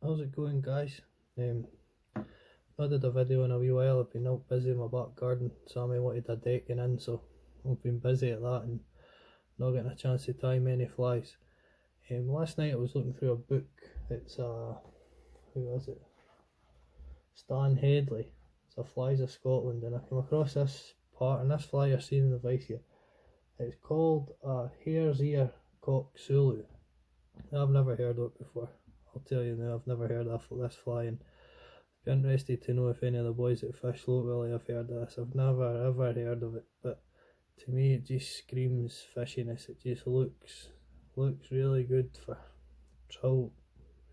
How's it going, guys? Not did a video in a wee while. I've been out busy in my back garden. Sammy wanted a decking in, so I've been busy at that and not getting a chance to tie many flies. Last night I was looking through a book. It's who is it? Stan Headley. It's a Flies of Scotland, and I came across this part, and this fly you're seeing in the vice here. It's called a hare's ear coch zulu. I've never heard of it before. I'll tell you now, I've never heard of this fly, and I'd be interested to know if any of the boys that fish locally have heard of this. I've never ever heard of it, but to me it just screams fishiness. It just looks really good for trout,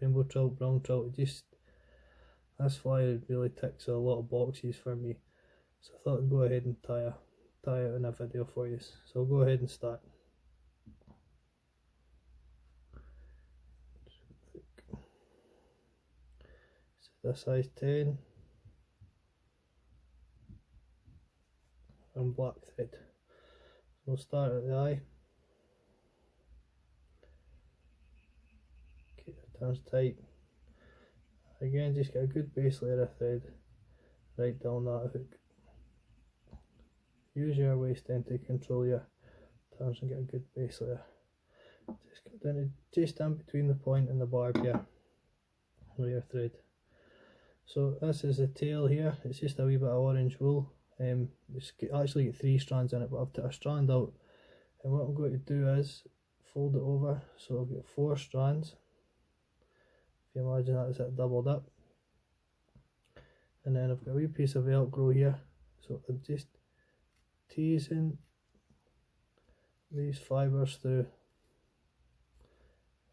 rainbow trout, brown trout. This fly really ticks a lot of boxes for me, so I thought I'd go ahead and tie it in a video for you. So I'll go ahead and start. So this size 10 and black thread. So we'll start at the eye. Okay, it turns tight. Again, just get a good base layer of thread right down that hook. Use your waist end to control your turns and get a good base layer. Just go down to just in between the point and the barb here with your thread. So this is the tail here. It's just a wee bit of orange wool. It's actually got 3 strands in it, but I've took a strand out, and what I'm going to do is fold it over so I've got 4 strands. If you imagine that, it's doubled up, and then I've got a wee piece of velcro here, so I'm just teasing these fibres through.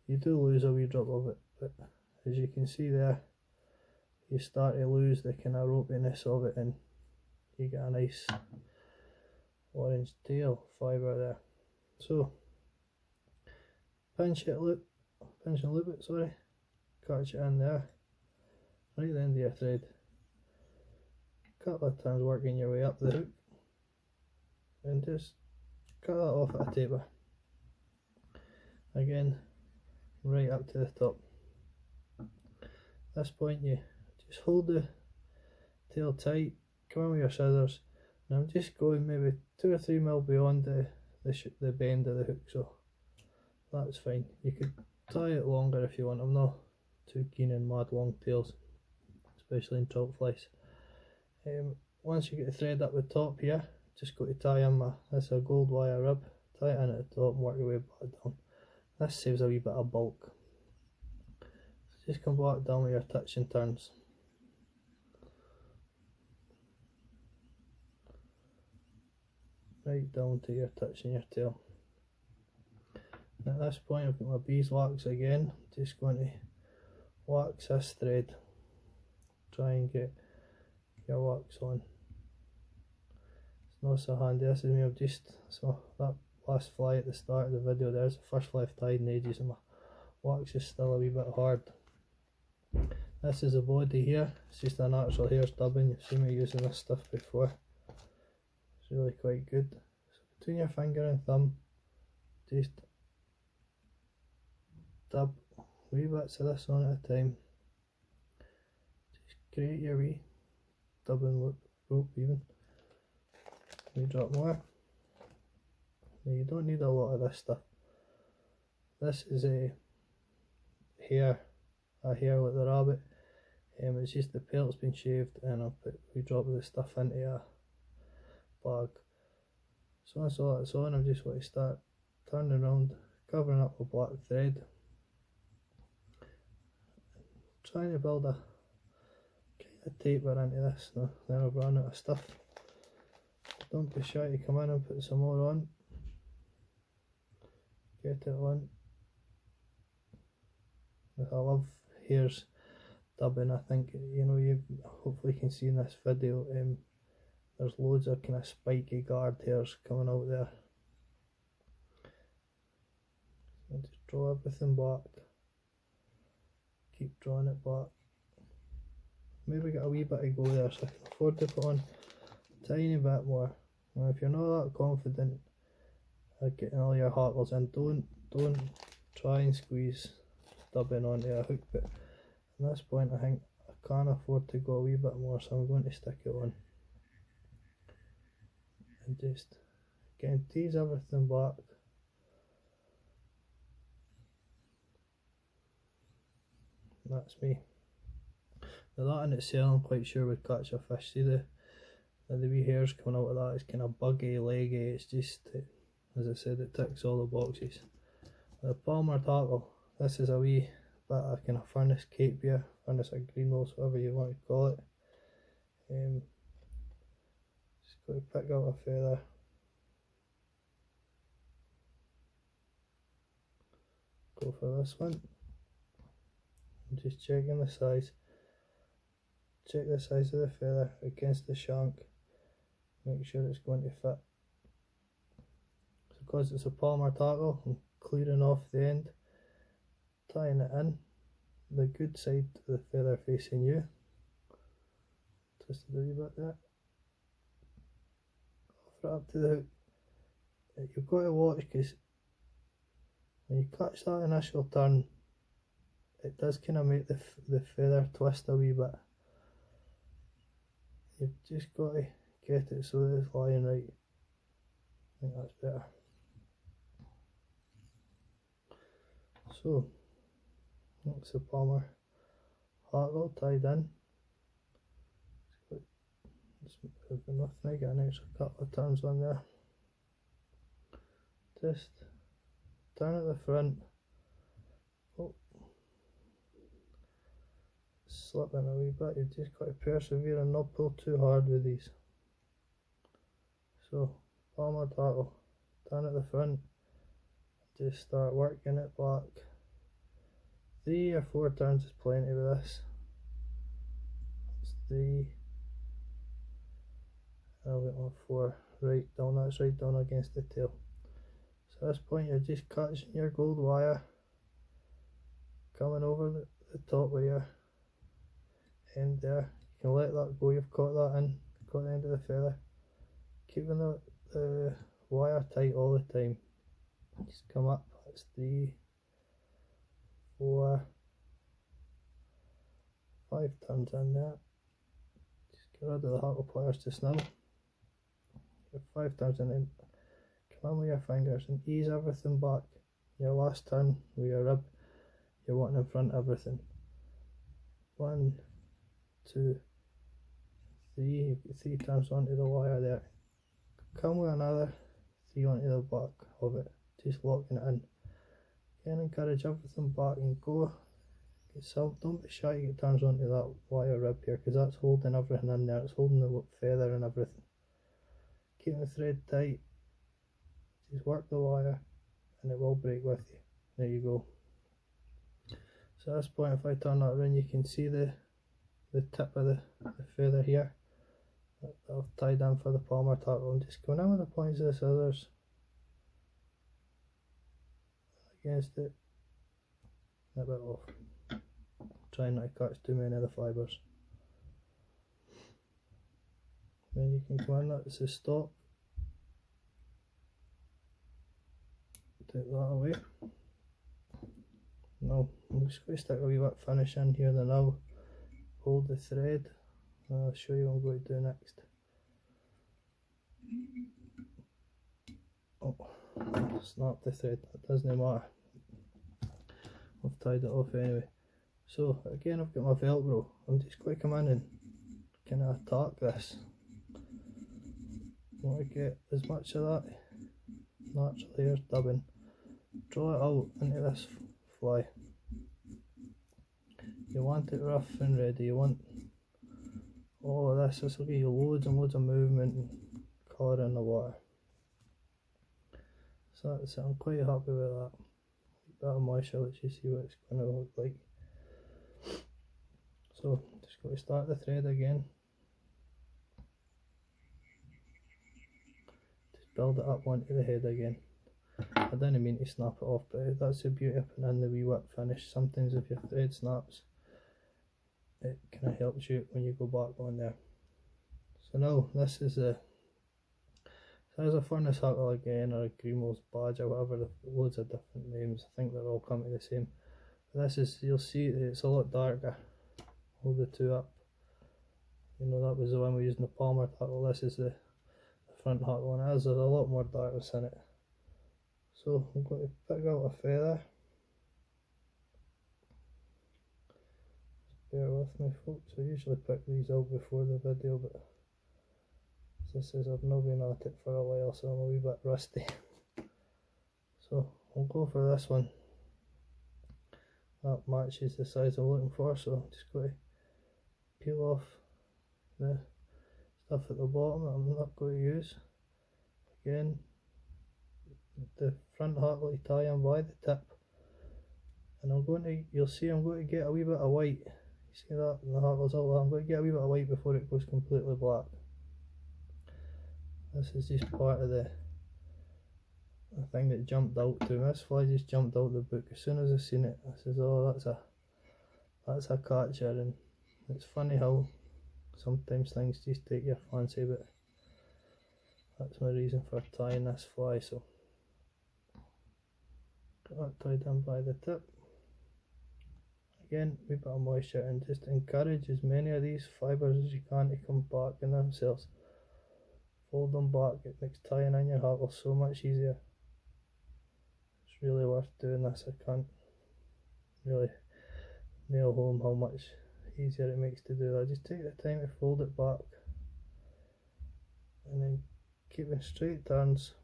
You do lose a wee drop of it, but as you can see there, you start to lose the kind of ropiness of it, and you get a nice orange tail fibre there. So pinch and loop it, sorry, catch it in there, right at the end of your thread. A couple of times working your way up the hook, and just cut that off at a taper. Again, right up to the top. At this point you just hold the tail tight, come in with your scissors, and I'm just going maybe 2 or 3 mil beyond the bend of the hook, so that's fine. You could tie it longer if you want. I'm not too keen on mad long tails, especially in trout flies. Once you get the thread up the top here, just go to tie in this is a gold wire rib, tie it in at the top and work your way back down. This saves a wee bit of bulk. So just come back down with your touch and turns. Right down to your touch and your tail. And at this point I've got my beeswax again, just going to wax this thread. Try and get your wax on. It's not so handy. This is me, so that last fly at the start of the video, there's the first fly I've tied in ages, and my wax is still a wee bit hard. This is the body here. It's just a natural hare's dubbing. You've seen me using this stuff before. It's really quite good. So between your finger and thumb, just dab wee bits of this on at a time. Just create your wee dubbing rope even. You drop more. Now you don't need a lot of this stuff. This is a hair like the rabbit. It's just the pelt's been shaved, and I'll put we drop the stuff into a bag. So once all that's on, I'm just going to start turning around, covering up with black thread, trying to build a kind of taper into this. Now then I've run out of stuff. Don't be shy to come in and put some more on. Get it on. I love hares dubbing. I think, you know, you hopefully can see in this video, there's loads of kind of spiky guard hairs coming out there. So just draw everything back. Keep drawing it back. Maybe get a wee bit to go there, so I can afford to put on a tiny bit more. Now if you're not that confident at getting all your hackles in, don't try and squeeze dubbing onto a hook, but At this point I think I can't afford to go a wee bit more, so I'm going to stick it on and just again tease everything back. That's me. Now that in itself I'm quite sure would catch a fish. See the wee hairs coming out of that, it's kind of buggy, leggy, it's just, as I said, it ticks all the boxes. The Palmer tackle, this is a wee bit of kind of furnace cape here, furnace or green rolls, whatever you want to call it. Just got to pick out a feather. Go for this one. I'm just checking the size. Check the size of the feather against the shank. Make sure it's going to fit. So because it's a Palmer tackle, I'm clearing off the end, tying it in, the good side of the feather facing you. Twist it a wee bit there. Offer it up to the hook. You've got to watch, because when you catch that initial turn, it does kind of make the feather twist a wee bit. You've just got to get it so that it's lying right. I think that's better. So, that's the Palmer tackle tied in. Just move nothing, get an extra couple of turns on there. Just turn at the front. Oh, slip in a wee bit. You've just got to persevere and not pull too hard with these. So, Palmer tackle, turn at the front. Just start working it back. 3 or 4 turns is plenty with this. It's 3. I'll get on 4. Right down, that's right down against the tail. So at this point you're just catching your gold wire, coming over the top of your end there. You can let that go, you've caught that in, caught the end of the feather. Keeping the wire tight all the time. Just come up, that's 3, 4, 5 turns in there. Just get rid of the hackle pliers just now. Get 5 turns in, and come on with your fingers and ease everything back. Your last turn with your rib, you're wanting in front of everything. 1, 2, 3, you've got 3 turns onto the wire there. Come with another 3 onto the back of it, just locking it in. Again, encourage everything back and go. Don't be shy to get turns onto that wire rib here, because that's holding everything in there, it's holding the feather and everything. Keep the thread tight, just work the wire and it will break with you. There you go. So at this point, if I turn that around, you can see the tip of the feather here that I've tied in for the Palmer tackle. I'm just going in with the points of the scissors against it, nip it off. Try not to catch too many of the fibres. Then you can come in, that's the stop. Take that away. Now I'm just going to stick a wee bit finish in here, then I'll hold the thread and I'll show you what I'm going to do next. Oh, snap the thread, that doesn't matter. I've tied it off anyway. So again, I've got my velcro. I'm just going to come in and kind of attack this. I want to get as much of that natural hair dubbing, draw it out into this fly. You want it rough and ready, you want all of this will give you loads and loads of movement and colour in the water. So that's it, I'm quite happy with that. Bit of moisture, let's just see what it's going to look like. So just got to start the thread again. Just build it up onto the head again. I didn't mean to snap it off, but that's the beauty of putting in the wee whip finish. Sometimes if your thread snaps, it kind of helps you when you go back on there. So now this is a furnace hackle again, or a Greenwell's badge, or whatever, loads of different names. I think they're all come to the same. This is, you'll see it's a lot darker. Hold the two up. You know, that was the one we used in the Palmer tackle. This is the front hackle, and there's a lot more darkness in it. So I'm going to pick out a feather. Bear with me, folks. I usually pick these out before the video, but as I says, I've not been at it for a while, so I'm a wee bit rusty. So I'll go for this one. That matches the size I'm looking for, so I'm just going to peel off the stuff at the bottom that I'm not going to use. Again, the front hackle you tie in by the tip, and I'm going to, you'll see I'm going to get a wee bit of white. You see that? And the hackle's all that. I'm going to get a wee bit of white before it goes completely black. This is just part of the thing that jumped out to me. This fly just jumped out the book as soon as I seen it. I says, oh, that's a catcher. And it's funny how sometimes things just take your fancy, but that's my reason for tying this fly. So got that tied in by the tip. Again, a bit of moisture, and just encourage as many of these fibres as you can to come back in themselves. Fold them back, it makes tying in your hackle so much easier. It's really worth doing this. I can't really nail home how much easier it makes to do that. Just take the time to fold it back, and then keeping straight turns,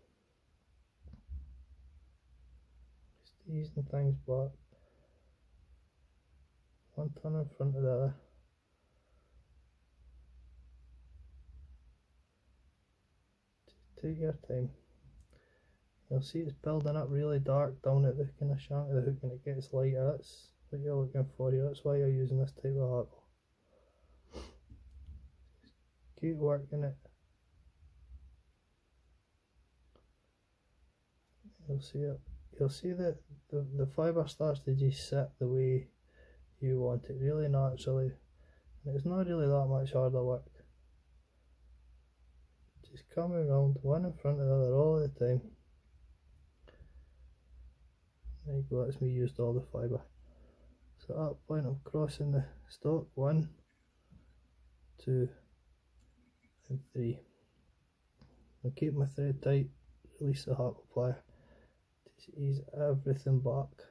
just easing things back. One turn in front of the other. Just take your time. You'll see it's building up really dark down at the kind of shank of the hook, and it gets lighter. That's what you're looking for here. That's why you're using this type of hackle. Just keep working it. You'll see it. You'll see that the fibre starts to just sit the way you want it, really naturally, and it's not really that much harder work. Just coming around one in front of the other all the time. There you go, that's me used all the fibre. So at that point I'm crossing the stock 1, 2 and 3. I'll keep my thread tight, release the hackle plier, just ease everything back.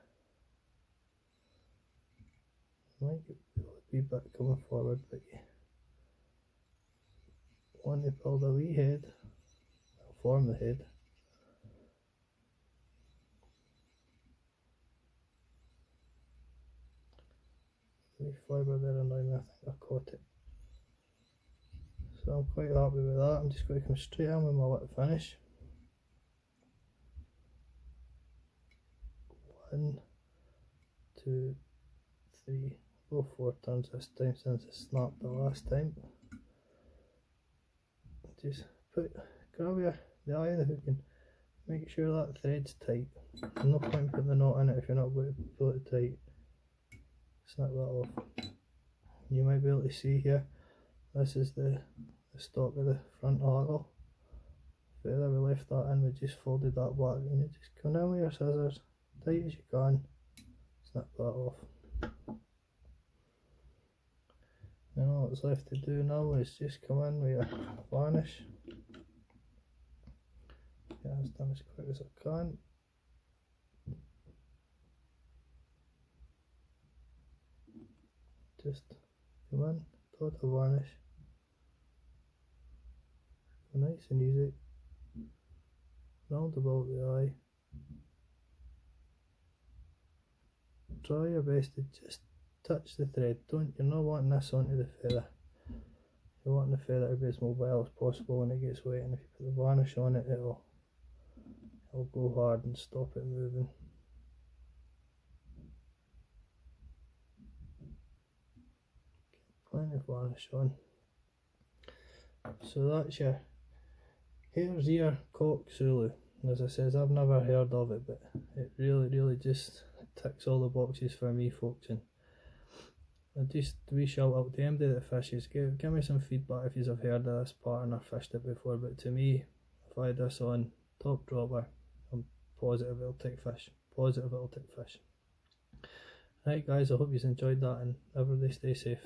Might get a wee bit coming forward, but you want to build a wee head, form the head. Wee fibre there annoying me, I think I caught it. So I'm quite happy with that. I'm just going to come straight in with my whip finish. 1, 2, 3. Go 4 turns this time since it snapped the last time. Just grab the eye of the hook and make sure that thread's tight. There's no point putting the knot in it if you're not going to pull it tight. Snap that off. You might be able to see here, this is the stock of the front hackle. Feather, we left that in, we just folded that back, and you just come down with your scissors, tight as you can, snap that off. And all that's left to do now is just come in with your varnish. Get this done as quick as I can. Just come in, dot the varnish, go nice and easy, round about the eye. Try your best to just touch the thread. You're not wanting this onto the feather. You're wanting the feather to be as mobile as possible when it gets wet, and if you put the varnish on it, it'll go hard and stop it moving. Plenty of varnish on. So that's your hare's ear coch Zulu. As I says, I've never heard of it, but it really just ticks all the boxes for me, folks. And I just wee shout out to anybody that fishes, give me some feedback if you've heard of this pattern or fished it before. But to me, if I had this on top dropper, I'm positive it'll take fish. Positive it'll take fish. Right guys, I hope you enjoyed that and everybody stay safe.